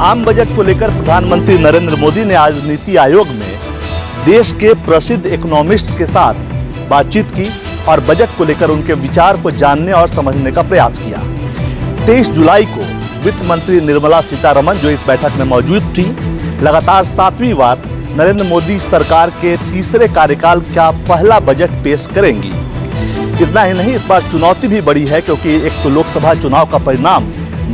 आम बजट को लेकर प्रधानमंत्री नरेंद्र मोदी ने आज नीति आयोग में देश के प्रसिद्ध इकोनॉमिस्ट के साथ बातचीत की और बजट को लेकर उनके विचार को जानने और समझने का प्रयास किया। 23 जुलाई को वित्त मंत्री निर्मला सीतारमण, जो इस बैठक में मौजूद थी, लगातार 7वीं बार नरेंद्र मोदी सरकार के तीसरे कार्यकाल का पहला बजट पेश करेंगी। इतना ही नहीं, इस बार चुनौती भी बड़ी है क्योंकि एक तो लोकसभा चुनाव का परिणाम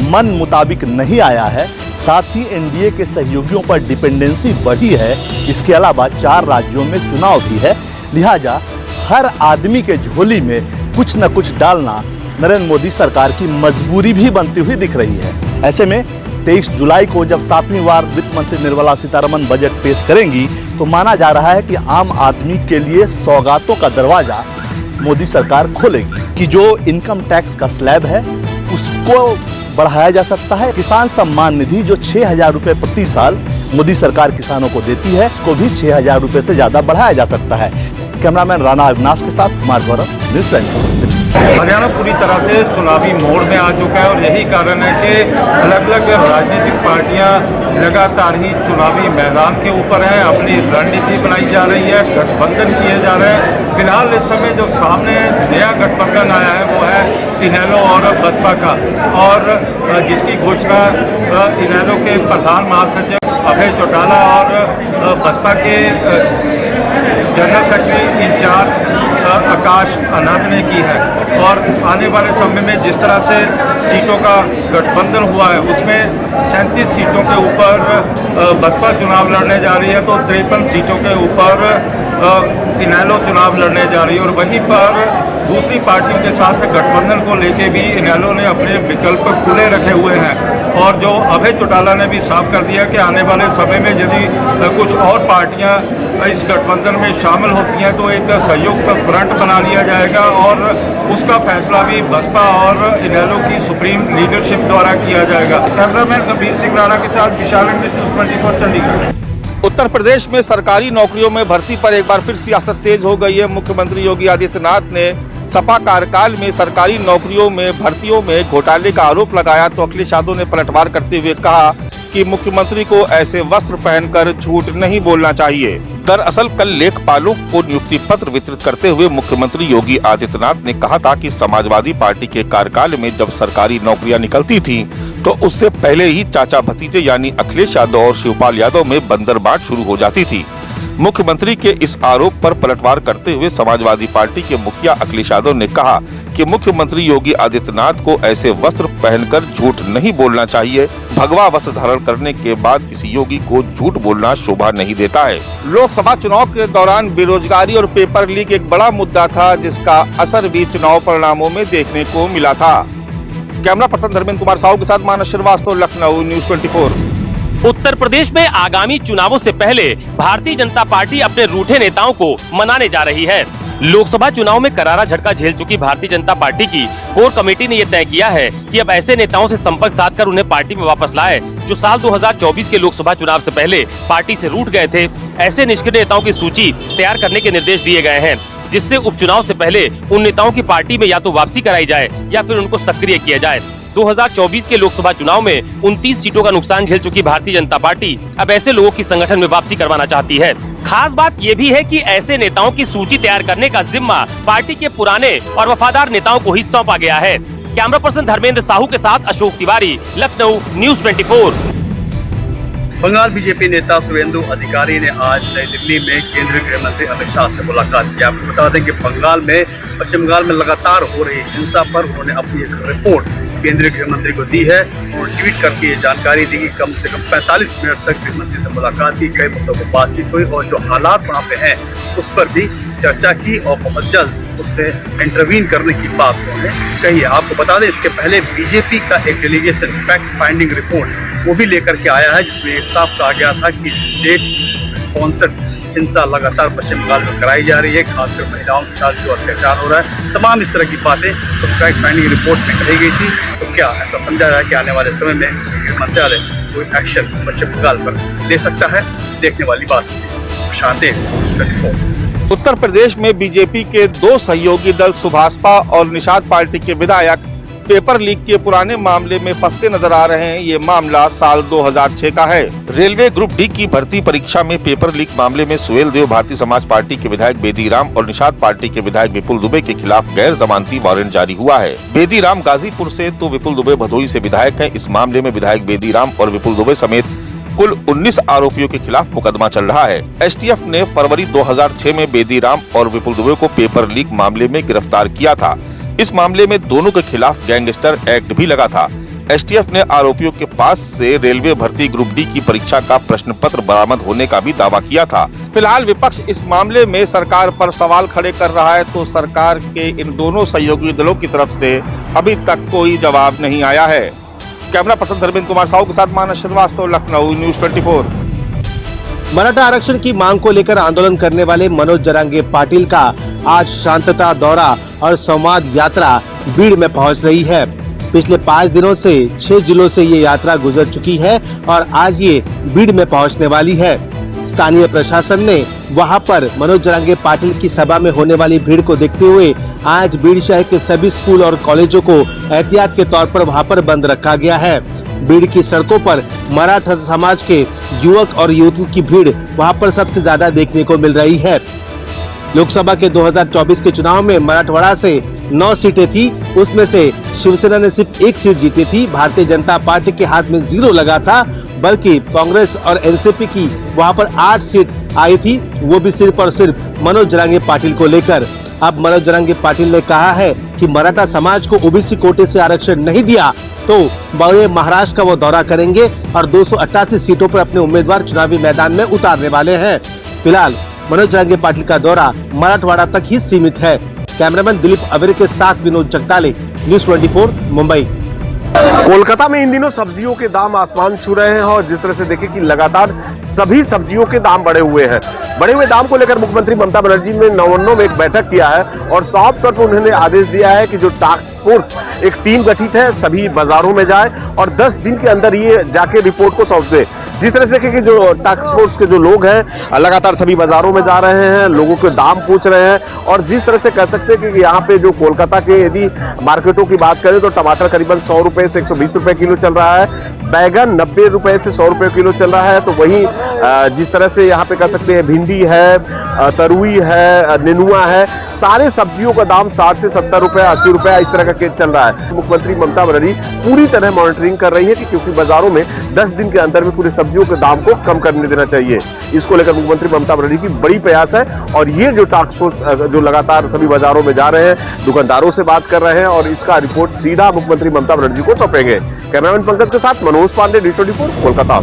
मन मुताबिक नहीं आया है, साथ ही एनडीए के सहयोगियों पर डिपेंडेंसी बढ़ी है। इसके अलावा 4 राज्यों में चुनाव भी है, लिहाजा हर आदमी के झोली में कुछ न कुछ डालना नरेंद्र मोदी सरकार की मजबूरी भी बनती हुई दिख रही है। ऐसे में 23 जुलाई को जब 7वीं बार वित्त मंत्री निर्मला सीतारमण बजट पेश करेंगी तो माना जा रहा है कि आम आदमी के लिए सौगातों का दरवाजा मोदी सरकार खोलेगी कि जो इनकम टैक्स का स्लैब है उसको बढ़ाया जा सकता है। किसान सम्मान निधि जो 6,000 रुपये प्रति साल मोदी सरकार किसानों को देती है, उसको भी 6,000 रुपये से ज्यादा बढ़ाया जा सकता है। कैमरामैन राणा अविनाश के साथ कुमार गौरव, न्यूज़ 24। हरियाणा पूरी तरह से चुनावी मोड़ में आ चुका है और यही कारण है कि अलग अलग राजनीतिक पार्टियां लगातार ही चुनावी मैदान के ऊपर हैं, अपनी रणनीति बनाई जा रही है, गठबंधन किए जा रहे हैं। फिलहाल इस समय जो सामने नया गठबंधन आया है वो है इनेलो और बसपा का, और जिसकी घोषणा इनेलो के प्रधान महासचिव अभय चौटाला और बसपा के general secretary in charge Akash Anand ने की है। और आने वाले समय में जिस तरह से सीटों का गठबंधन हुआ है उसमें 37 सीटों के ऊपर बसपा चुनाव लड़ने जा रही है, तो 53 सीटों के ऊपर इनेलो चुनाव लड़ने जा रही है। और वहीं पर दूसरी पार्टियों के साथ गठबंधन को लेके भी इनेलो ने अपने विकल्प खुले रखे हुए हैं। और जो अभय चौटाला ने भी साफ कर दिया कि आने वाले समय में यदि कुछ और पार्टियां इस गठबंधन में शामिल होती हैं तो एक संयुक्त फ्रंट बना लिया जाएगा और उसका फैसला भी बसपा और इनेलो की सुप्रीम लीडरशिप द्वारा किया जाएगा। कैमरामैन कबीर सिंह राणा के साथ विशाल न्यूज़ 24 चंडीगढ़। उत्तर प्रदेश में सरकारी नौकरियों में भर्ती पर एक बार फिर सियासत तेज हो गई है। मुख्यमंत्री योगी आदित्यनाथ ने सपा कार्यकाल में सरकारी नौकरियों में भर्तियों में घोटाले का आरोप लगाया तो अखिलेश यादव ने पलटवार करते हुए कहा कि मुख्यमंत्री को ऐसे वस्त्र पहनकर झूठ नहीं बोलना चाहिए। दरअसल कल लेखपालों को नियुक्ति पत्र वितरित करते हुए मुख्यमंत्री योगी आदित्यनाथ ने कहा था कि समाजवादी पार्टी के कार्यकाल में जब सरकारी नौकरियां निकलती थी तो उससे पहले ही चाचा भतीजे यानी अखिलेश यादव और शिवपाल यादव में बंदरबांट शुरू हो जाती थी। मुख्यमंत्री के इस आरोप पर पलटवार करते हुए समाजवादी पार्टी के मुखिया अखिलेश यादव ने कहा कि मुख्यमंत्री योगी आदित्यनाथ को ऐसे वस्त्र पहनकर झूठ नहीं बोलना चाहिए। भगवा वस्त्र धारण करने के बाद किसी योगी को झूठ बोलना शोभा नहीं देता है। लोकसभा चुनाव के दौरान बेरोजगारी और पेपर लीक एक बड़ा मुद्दा था, जिसका असर भी चुनाव परिणामों में देखने को मिला था। कैमरा पर्सन धर्मेंद्र कुमार साहू के साथ मानस श्रीवास्तव, लखनऊ, न्यूज़ 24। उत्तर प्रदेश में आगामी चुनावों से पहले भारतीय जनता पार्टी अपने रूठे नेताओं को मनाने जा रही है। लोकसभा चुनाव में करारा झटका झेल चुकी भारतीय जनता पार्टी की कोर कमेटी ने यह तय किया है कि अब ऐसे नेताओं से संपर्क साधकर उन्हें पार्टी में वापस लाए जो साल 2024 के लोकसभा चुनाव से पहले पार्टी से रूठ गए थे। ऐसे निष्क्रिय नेताओं की सूची तैयार करने के निर्देश दिए गए हैं, जिससे उपचुनाव से पहले उन नेताओं की पार्टी में या तो वापसी कराई जाए या फिर उनको सक्रिय किया जाए। 2024 के लोकसभा चुनाव में 29 सीटों का नुकसान झेल चुकी भारतीय जनता पार्टी अब ऐसे लोगों की संगठन में वापसी करवाना चाहती है। खास बात ये भी है कि ऐसे नेताओं की सूची तैयार करने का जिम्मा पार्टी के पुराने और वफादार नेताओं को ही सौंपा गया है। कैमरा पर्सन धर्मेंद्र साहू के साथ अशोक तिवारी, लखनऊ, न्यूज़ 24। बंगाल बीजेपी नेता सुवेंदु अधिकारी ने आज नई दिल्ली में केंद्रीय गृह मंत्री अमित शाह से मुलाकात की। आपको बता दें कि पश्चिम बंगाल में लगातार हो रही हिंसा पर उन्होंने अपनी एक रिपोर्ट केंद्रीय गृह मंत्री को दी है और ट्वीट करके ये जानकारी दी कि कम से कम 45 मिनट तक गृह मंत्री से मुलाकात की, कई मुद्दों पर बातचीत हुई और जो हालात वहाँ पे हैं उस पर भी चर्चा की और बहुत जल्द उस पर इंटरवीन करने की बात उन्होंने कही है। आपको बता दें इसके पहले बीजेपी का एक डेलीगेशन फैक्ट फाइंडिंग रिपोर्ट वो भी लेकर के आया है, जिसमें साफ कहा गया था कि स्टेट स्पॉन्सर्ड हिंसा लगातार पश्चिम बंगाल में कराई जा रही है, खासकर महिलाओं के साथ जो अत्याचार हो रहा है, तमाम इस तरह की बातें उस फैक्ट फाइंडिंग रिपोर्ट में कही गई थी। तो क्या ऐसा समझा जाए कि आने वाले समय में गृह मंत्रालय कोई एक्शन पश्चिम बंगाल पर ले सकता है? देखने वाली बात है। उत्तर प्रदेश में बीजेपी के 2 सहयोगी दल सुभाषपा और निषाद पार्टी के विधायक पेपर लीक के पुराने मामले में फंसते नजर आ रहे हैं। ये मामला साल 2006 का है। रेलवे ग्रुप डी की भर्ती परीक्षा में पेपर लीक मामले में सुहेल देव भारतीय समाज पार्टी के विधायक बेदीराम और निषाद पार्टी के विधायक विपुल दुबे के खिलाफ गैर जमानती वारंट जारी हुआ है। बेदीराम गाजीपुर से तो विपुल दुबे भदोही से विधायक हैं। इस मामले में विधायक बेदीराम और विपुल दुबे समेत कुल 19 आरोपियों के खिलाफ मुकदमा चल रहा है। एसटीएफ ने फरवरी 2006 में बेदीराम और विपुल दुबे को पेपर लीक मामले में गिरफ्तार किया था। इस मामले में दोनों के खिलाफ गैंगस्टर एक्ट भी लगा था। एसटीएफ ने आरोपियों के पास से रेलवे भर्ती ग्रुप डी की परीक्षा का प्रश्न पत्र बरामद होने का भी दावा किया था। फिलहाल विपक्ष इस मामले में सरकार पर सवाल खड़े कर रहा है, तो सरकार के इन दोनों सहयोगी दलों की तरफ से अभी तक कोई जवाब नहीं आया है। कैमरा पर्सन धर्मेंद्र कुमार साहू के साथ मानस श्रीवास्तव, लखनऊ, न्यूज़ 24। मराठा आरक्षण की मांग को लेकर आंदोलन करने वाले मनोज जरांगे पाटिल का आज शांतता दौरा और संवाद यात्रा बीड़ में पहुंच रही है। पिछले 5 दिनों से 6 जिलों से ये यात्रा गुजर चुकी है और आज ये बीड़ में पहुंचने वाली है। स्थानीय प्रशासन ने वहां पर मनोज जरांगे पाटिल की सभा में होने वाली भीड़ को देखते हुए आज बीड़ शहर के सभी स्कूल और कॉलेजों को एहतियात के तौर पर वहां पर बंद रखा गया है। बीड़ की सड़कों पर मराठा समाज के युवक और युवतियों की भीड़ वहां पर सबसे ज्यादा देखने को मिल रही है। लोकसभा के 2024 के चुनाव में मराठवाड़ा से 9 सीटें थी, उसमें से शिवसेना ने सिर्फ 1 सीट जीती थी। भारतीय जनता पार्टी के हाथ में 0 लगा था, बल्कि कांग्रेस और एनसीपी की वहां पर 8 सीट आई थी, वो भी सिर्फ और सिर्फ मनोज जरांगे पाटिल को लेकर। अब मनोज जरांगे पाटिल ने कहा है कि मराठा समाज को ओबीसी कोटे से आरक्षण नहीं दिया तो बड़े महाराष्ट्र का वो दौरा करेंगे और 288 सीटों पर अपने उम्मीदवार चुनावी मैदान में उतारने वाले हैं। फिलहाल मनोज जरांगे पाटिल का दौरा मराठवाड़ा तक ही सीमित है। कैमरामैन दिलीप अवेरे के साथ विनोद जगताले, न्यूज़ 24, मुंबई। कोलकाता में इन दिनों सब्जियों के दाम आसमान छू रहे हैं और जिस तरह से देखें कि लगातार सभी सब्जियों के दाम बढ़े हुए हैं। बढ़े हुए दाम को लेकर मुख्यमंत्री ममता बनर्जी ने नवन्नों में एक बैठक किया है और साफ तौर पर उन्होंने आदेश दिया है कि जो टास्क फोर्स एक टीम गठित है सभी बाजारों में जाए और 10 दिन के अंदर ये जाके रिपोर्ट को सौंप दे। जिस तरह से देखें कि जो टास्क फोर्स के जो लोग हैं लगातार सभी बाजारों में जा रहे हैं, लोगों के दाम पूछ रहे हैं और जिस तरह से कह सकते हैं कि यहाँ पे जो कोलकाता के यदि मार्केटों की बात करें तो टमाटर करीबन 100 रुपए से 120 रुपए किलो चल रहा है, बैगन 90 रुपए से 100 रुपए किलो चल रहा है। तो वहीं जिस तरह से यहाँ पे कह सकते हैं भिंडी है, तरुई है, नेनुआ है, सारे सब्जियों का दाम 60 से 70 रुपए 80 रुपए इस तरह का केस चल रहा है। मुख्यमंत्री ममता बनर्जी पूरी तरह मॉनिटरिंग कर रही है कि क्योंकि बाजारों में 10 दिन के अंदर में पूरे सब्जियों के दाम को कम करने देना चाहिए। इसको लेकर मुख्यमंत्री ममता बनर्जी की बड़ी प्रयास है और ये जो टास्क फोर्स जो लगातार सभी बाजारों में जा रहे हैं, दुकानदारों से बात कर रहे हैं और इसका रिपोर्ट सीधा मुख्यमंत्री ममता बनर्जी को सौंपेंगे। कैमरामैन पंकज के साथ Manoj Pandey, news 24, Kolkata.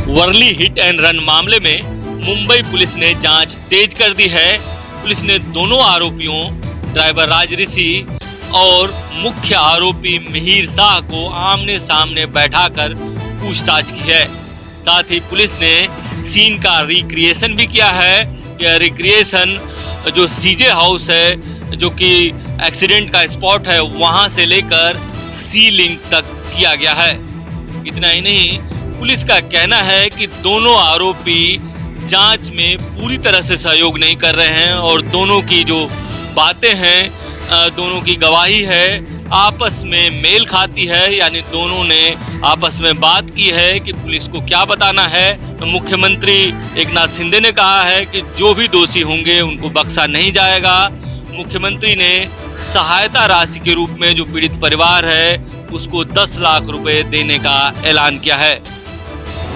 Worli hit and run मामले में मुंबई पुलिस ने जांच तेज कर दी है। पुलिस ने दोनों आरोपियों ड्राइवर राज ऋषि और मुख्य आरोपी मिहिर शाह को आमने सामने बैठाकर पूछताछ की है। साथ ही पुलिस ने सीन का रिक्रिएशन भी किया है। यह रिक्रिएशन जो सीजे हाउस है जो कि एक्सीडेंट का स्पॉट है वहां से लेकर सी लिंक तक किया गया है। इतना ही नहीं, पुलिस का कहना है कि दोनों आरोपी जांच में पूरी तरह से सहयोग नहीं कर रहे हैं और दोनों की जो बातें हैं, दोनों की गवाही है आपस में मेल खाती है, यानी दोनों ने आपस में बात की है कि पुलिस को क्या बताना है। तो मुख्यमंत्री एकनाथ शिंदे ने कहा है कि जो भी दोषी होंगे उनको बख्शा नहीं जाएगा। मुख्यमंत्री ने सहायता राशि के रूप में जो पीड़ित परिवार है उसको 10 लाख रुपए देने का ऐलान किया है।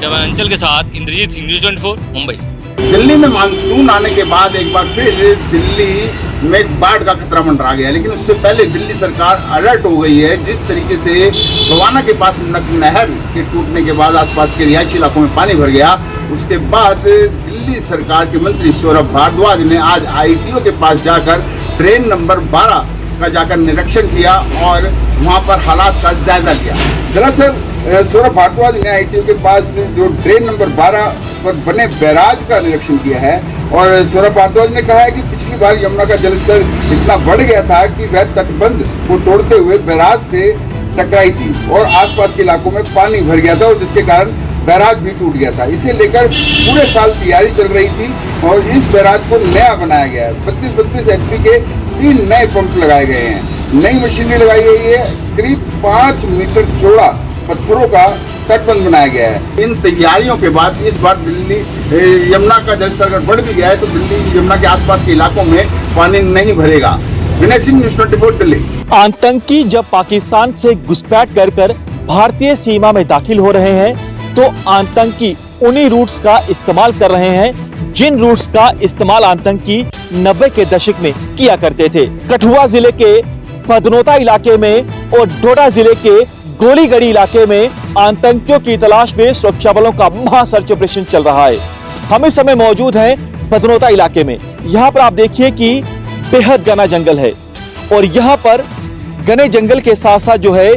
अंचल के साथ इंद्रजीत सिंह, न्यूज़ 24, मुंबई। दिल्ली में मानसून आने के बाद एक बार फिर दिल्ली में बाढ़ का खतरा मंडरा गया, लेकिन उससे पहले दिल्ली सरकार अलर्ट हो गई है। जिस तरीके से गोवाना के पास नहर के टूटने के बाद आसपास के रिहायशी इलाकों में पानी भर गया, उसके बाद दिल्ली सरकार के मंत्री सौरभ भारद्वाज ने आज आईटीओ के पास जाकर ट्रेन नंबर 12 का जाकर निरीक्षण किया और वहाँ पर हालात का जायजा लिया। दरअसल सौरभ भारद्वाज ने आईटीओ के पास जो ट्रेन नंबर 12 पर बने बैराज का निरीक्षण किया है और सौरभ भारद्वाज ने कहा है कि पिछली बार यमुना का जलस्तर इतना बढ़ गया था कि वह तटबंध को तोड़ते हुए बैराज से टकराई थी और आसपास के इलाकों में पानी भर गया था और जिसके कारण बैराज भी टूट गया था। इसे लेकर पूरे साल तैयारी चल रही थी और इस बैराज को नया बनाया गया है। 32 HP के 3 नए पंप लगाए गए हैं। नई मशीनरी लगाई गई है। करीब 5 मीटर चौड़ा पत्थरों का तटबंध बनाया गया है। इन तैयारियों के बाद इस बार दिल्ली यमुना का जलस्तर अगर बढ़ भी गया है तो दिल्ली यमुना के आसपास के इलाकों में पानी नहीं भरेगा। विनय सिंह, न्यूज़ 24 दिल्ली। आतंकी जब पाकिस्तान से घुसपैठ कर भारतीय सीमा में दाखिल हो रहे हैं तो आतंकी उन्हीं रूट्स का इस्तेमाल कर रहे हैं जिन रूट्स का इस्तेमाल आतंकी 90 के दशक में किया करते थे। कठुआ जिले के पदनोता इलाके में और डोडा जिले के गोलीगढ़ी इलाके में आतंकियों की तलाश में सुरक्षा बलों का महा सर्च ऑपरेशन चल रहा है। हम इस समय मौजूद हैं पदनोता इलाके में। यहाँ पर आप देखिए कि बेहद घना जंगल है और यहाँ पर घने जंगल के साथ साथ जो है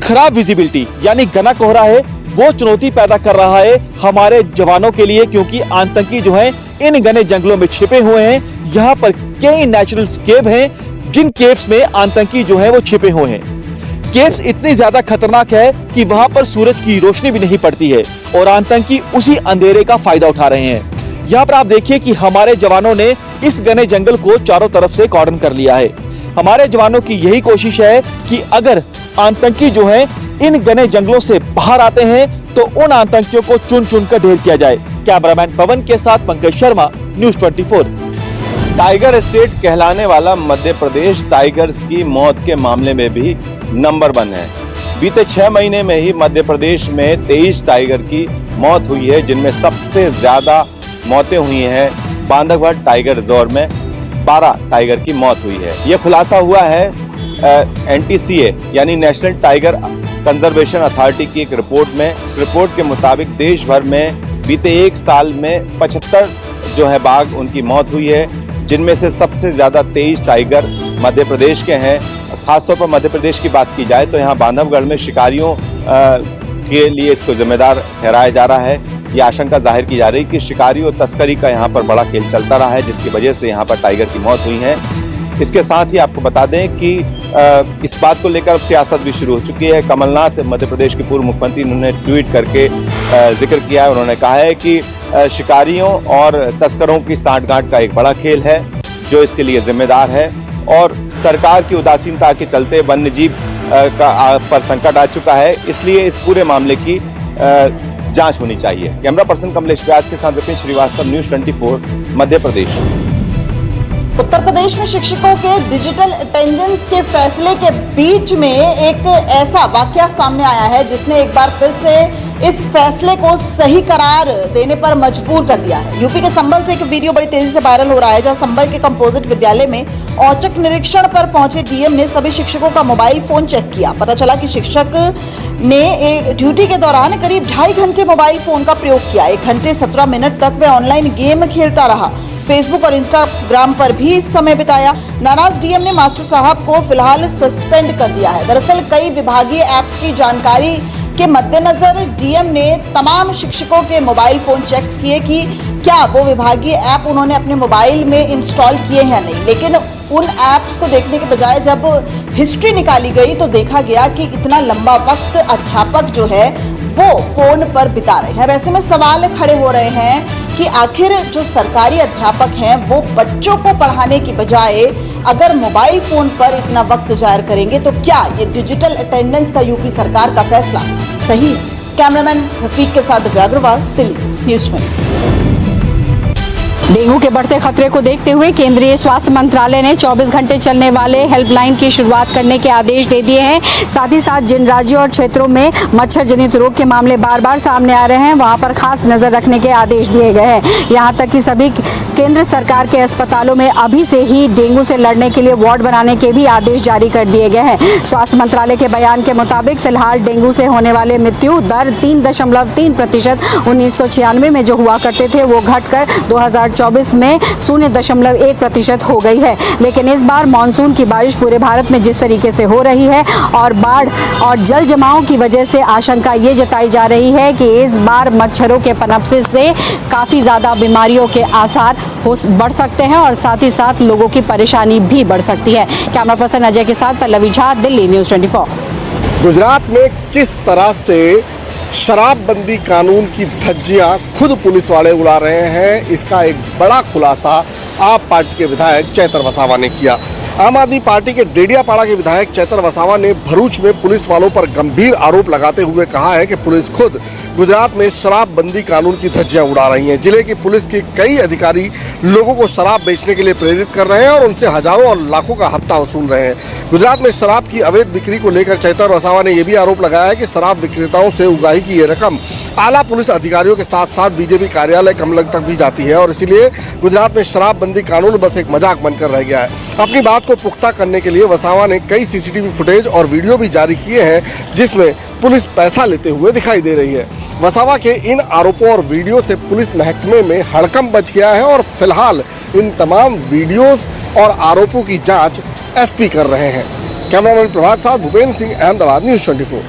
खराब विजिबिलिटी यानी घना कोहरा है, वो चुनौती पैदा कर रहा है हमारे जवानों के लिए, क्योंकि आतंकी जो है इन घने जंगलों में छिपे हुए हैं। यहाँ पर कई नेचुरल केव हैं जिन केव्स में आतंकी जो है वो छिपे हुए हैं। केव्स इतनी ज्यादा खतरनाक है कि वहां पर सूरज की रोशनी भी नहीं पड़ती है और आतंकी उसी अंधेरे का फायदा उठा रहे हैं। यहाँ पर आप देखिए कि हमारे जवानों ने इस घने जंगल को चारों तरफ से कॉर्डन कर लिया है। हमारे जवानों की यही कोशिश है कि अगर आतंकी जो है इन घने जंगलों से बाहर आते हैं तो उन आतंकियों को चुन चुन कर ढेर किया जाए। कैमरामैन पवन के साथ Pankaj Sharma, news 24। Tiger state कहलाने वाला मध्य प्रदेश टाइगर्स की मौत के मामले में भी नंबर 1 है। बीते 6 महीने में ही मध्य प्रदेश में 23 टाइगर की मौत हुई है, जिनमें सबसे ज्यादा मौतें हुई हैं बांधवगढ़ टाइगर रिजर्व में 12 टाइगर की मौत हुई है। यह खुलासा हुआ है NTCA यानी नेशनल टाइगर कंजर्वेशन अथॉरिटी की एक रिपोर्ट में। इस रिपोर्ट के मुताबिक देश भर में बीते 1 साल में 75 जो है बाघ उनकी मौत हुई है, जिनमें से सबसे ज्यादा 23 टाइगर मध्य प्रदेश के हैं। खासतौर पर मध्य प्रदेश की बात की जाए तो यहाँ बांधवगढ़ में शिकारियों के लिए इसको जिम्मेदार ठहराया जा रहा है। ये आशंका जाहिर की जा रही है कि शिकारी और तस्करी का यहाँ पर बड़ा खेल चलता रहा है, जिसकी वजह से यहाँ पर टाइगर की मौत हुई है। इसके साथ ही आपको बता दें कि इस बात को लेकर अब सियासत भी शुरू हो चुकी है। कमलनाथ मध्य प्रदेश के पूर्व मुख्यमंत्री, उन्होंने ट्वीट करके जिक्र किया है। उन्होंने कहा है कि शिकारियों और तस्करों की सांठगांठ का एक बड़ा खेल है जो इसके लिए जिम्मेदार है और सरकार की उदासीनता के चलते वन्य जीव पर संकट आ चुका है, इसलिए इस पूरे मामले की जांच होनी चाहिए। कैमरा पर्सन कमलेश व्यास के साथ विपिन श्रीवास्तव, न्यूज़ 24 मध्य प्रदेश। उत्तर प्रदेश में शिक्षकों के डिजिटल अटेंडेंस के फैसले के बीच में एक ऐसा वाकया सामने आया है जिसने एक बार फिर से इस फैसले को सही करार देने पर मजबूर कर दिया है। यूपी के संभल से एक वीडियो बड़ी तेजी से वायरल हो रहा है, जहां संभल के कंपोजिट विद्यालय में औचक निरीक्षण पर पहुंचे डीएम ने सभी शिक्षकों का मोबाइल फोन चेक किया। पता चला कि शिक्षक ने एक ड्यूटी के दौरान करीब 2.5 घंटे मोबाइल फोन का प्रयोग किया। 1 घंटे 17 मिनट तक वह ऑनलाइन गेम खेलता रहा। फेसबुक और इंस्टाग्राम पर भी समय बिताया। नाराज डीएम ने मास्टर साहब को फिलहाल सस्पेंड कर दिया है। दरअसल कई विभागीय ऐप्स की जानकारी के मद्देनजर डीएम ने तमाम शिक्षकों के मोबाइल फोन चेक किए कि क्या वो विभागीय ऐप उन्होंने अपने मोबाइल में इंस्टॉल किए हैं या नहीं। लेकिन उन ऐप्स को देखने के बजाय जब हिस्ट्री निकाली गई तो देखा गया कि इतना लंबा वक्त अध्यापक जो है वो फोन पर बिता रहे हैं। वैसे में सवाल खड़े हो रहे हैं कि आखिर जो सरकारी अध्यापक हैं वो बच्चों को पढ़ाने की बजाय अगर मोबाइल फोन पर इतना वक्त जाया करेंगे तो क्या ये डिजिटल अटेंडेंस का यूपी सरकार का फैसला सही है? कैमरामैन रफीक के साथ दिव्या अग्रवाल, दिल्ली, न्यूज़ 24। डेंगू के बढ़ते खतरे को देखते हुए केंद्रीय स्वास्थ्य मंत्रालय ने 24 घंटे चलने वाले हेल्पलाइन की शुरुआत करने के आदेश दे दिए हैं। साथ ही साथ जिन राज्यों और क्षेत्रों में मच्छर जनित रोग के मामले बार बार सामने आ रहे हैं वहां पर खास नजर रखने के आदेश दिए गए हैं। यहां तक कि सभी केंद्र सरकार के अस्पतालों में अभी से ही डेंगू से लड़ने के लिए वार्ड बनाने के भी आदेश जारी कर दिए गए हैं। स्वास्थ्य मंत्रालय के बयान के मुताबिक फिलहाल डेंगू से होने वाले मृत्यु दर 3.3% 1996 में जो हुआ करते थे वो घटकर 2024 में 0.1% हो गई है। लेकिन इस बार मानसून की बारिश पूरे भारत में जिस तरीके से हो रही है और बाढ़ और जल जमाव की वजह से आशंका ये जताई जा रही है कि इस बार मच्छरों के पनपने से काफ़ी ज़्यादा बीमारियों के आसार बढ़ सकते हैं और साथ ही साथ लोगों की परेशानी भी बढ़ सकती है। कैमरा पर्सन अजय के साथ पल्लवी झा, दिल्ली, न्यूज़ 24। गुजरात में किस तरह से शराबबंदी कानून की धज्जियां खुद पुलिस वाले उड़ा रहे हैं, इसका एक बड़ा खुलासा आप पार्टी के विधायक चैतर वसावा ने किया। आम आदमी पार्टी के डेडियापाड़ा के विधायक चैतर वसावा ने भरूच में पुलिस वालों पर गंभीर आरोप लगाते हुए कहा है कि पुलिस खुद गुजरात में शराबबंदी कानून की धज्जियां उड़ा रही है। जिले की पुलिस के कई अधिकारी लोगों को शराब बेचने के लिए प्रेरित कर रहे हैं और उनसे हजारों और लाखों का हफ्ता वसूल रहे हैं। गुजरात में शराब की अवैध बिक्री को लेकर चैतर वसावा ने यह भी आरोप लगाया है कि शराब विक्रेताओं से उगाही की ये रकम आला पुलिस अधिकारियों के साथ साथ बीजेपी कार्यालय कमलम तक भी जाती है और इसीलिए गुजरात में शराबबंदी कानून बस एक मजाक बनकर रह गया है। अपनी बात को पुख्ता करने के लिए वसावा ने कई सीसीटीवी फुटेज और वीडियो भी जारी किए हैं जिसमें पुलिस पैसा लेते हुए दिखाई दे रही है। वसावा के इन आरोपों और वीडियो से पुलिस महकमे में हड़कंप मच गया है और फिलहाल इन तमाम वीडियोस और आरोपों की जांच एसपी कर रहे हैं। कैमरामैन प्रभात साथ भूपेंद्र सिंह, अहमदाबाद, न्यूज़ 24।